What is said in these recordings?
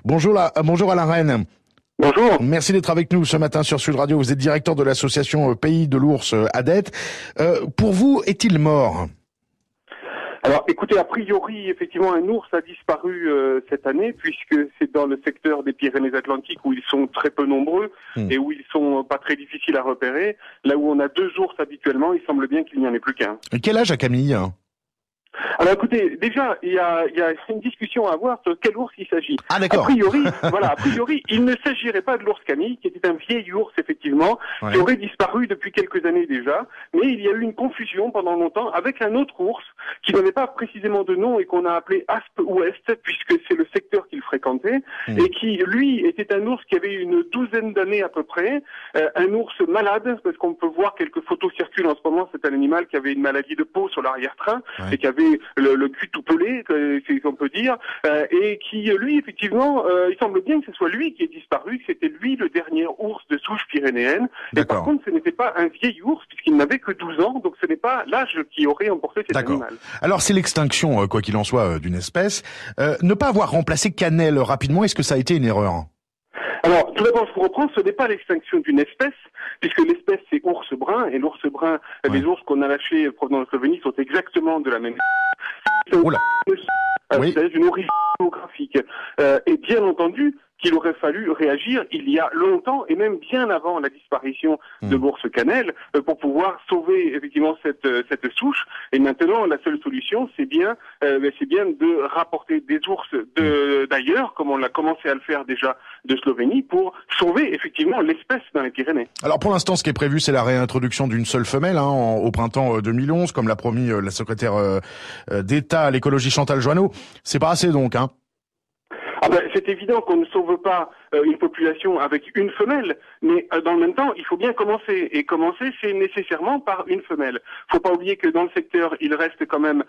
Bonjour Alain Rennes. Bonjour. Merci d'être avec nous ce matin sur Sud Radio. Vous êtes directeur de l'association Pays de l'Ours ADET. Pour vous, est-il mort ? Alors, écoutez, a priori, effectivement, un ours a disparu cette année, puisque c'est dans le secteur des Pyrénées-Atlantiques où ils sont très peu nombreux et où ils sont pas très difficiles à repérer. Là où on a 2 ours habituellement, il semble bien qu'il n'y en ait plus qu'un. Quel âge a Camille ? Alors écoutez, déjà, il y a une discussion à avoir sur quel ours il s'agit. Ah d'accord. A priori, il ne s'agirait pas de l'ours Camille, qui était un vieil ours, effectivement, qui aurait disparu depuis quelques années déjà, mais il y a eu une confusion pendant longtemps avec un autre ours, qui n'avait pas précisément de nom et qu'on a appelé Aspe Ouest, puisque c'est le secteur qu'il fréquentait, et qui, lui, était un ours qui avait une 12aine d'années à peu près, un ours malade, parce qu'on peut voir quelques photos circulent en ce moment, c'est un animal qui avait une maladie de peau sur l'arrière-train, et qui avait le cul tout pelé, c'est qu'on peut dire, et qui, lui, effectivement, il semble bien que ce soit lui qui est disparu, que c'était lui le dernier ours de souche pyrénéenne. Et par contre, ce n'était pas un vieil ours, puisqu'il n'avait que 12 ans, donc ce n'est pas l'âge qui aurait emporté cet animal. Alors, c'est l'extinction, quoi qu'il en soit, d'une espèce. Ne pas avoir remplacé Cannelle rapidement, est-ce que ça a été une erreur ? Alors, tout d'abord, je vous reprends, ce n'est pas l'extinction d'une espèce, puisque l'espèce c'est ours brun, et l'ours brun, les ours qu'on a lâchés provenant de Slovénie sont exactement de la même espèce. C'est une origine géographique. Et bien entendu, qu'il aurait fallu réagir il y a longtemps et même bien avant la disparition de l'ours Cannelle pour pouvoir sauver effectivement cette souche. Et maintenant, la seule solution, c'est bien de rapporter des ours d'ailleurs, comme on l'a commencé à le faire déjà de Slovénie, pour sauver effectivement l'espèce dans les Pyrénées. Alors pour l'instant, ce qui est prévu, c'est la réintroduction d'une seule femelle au printemps 2011, comme l'a promis la secrétaire d'État à l'écologie Chantal Joanneau. C'est pas assez donc, hein ? Ah ben, c'est évident qu'on ne sauve pas une population avec une femelle, mais dans le même temps, il faut bien commencer. Et commencer, c'est nécessairement par une femelle. Faut pas oublier que dans le secteur, il reste quand même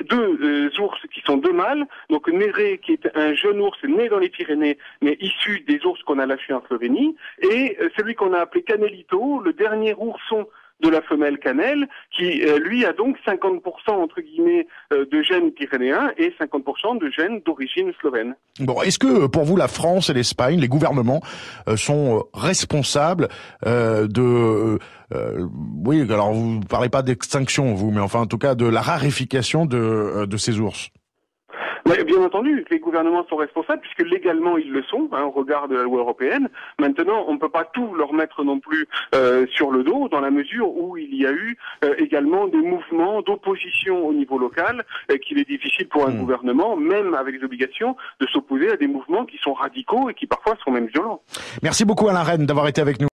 2 ours qui sont 2 mâles. Donc Néré, qui est un jeune ours né dans les Pyrénées, mais issu des ours qu'on a lâchés en Slovénie, et celui qu'on a appelé Canelito, le dernier ourson de la femelle Cannelle, qui lui a donc 50% entre guillemets de gènes pyrénéens et 50% de gènes d'origine slovène. Bon, est-ce que pour vous la France et l'Espagne, les gouvernements sont responsables oui, alors vous parlez pas d'extinction vous, mais enfin en tout cas de la raréfication de ces ours? Mais bien entendu, les gouvernements sont responsables puisque légalement ils le sont, au regard de la loi européenne. Maintenant, on ne peut pas tout leur mettre non plus sur le dos, dans la mesure où il y a eu également des mouvements d'opposition au niveau local, qu'il est difficile pour un gouvernement, même avec les obligations, de s'opposer à des mouvements qui sont radicaux et qui parfois sont même violents. Merci beaucoup Alain Rennes d'avoir été avec nous.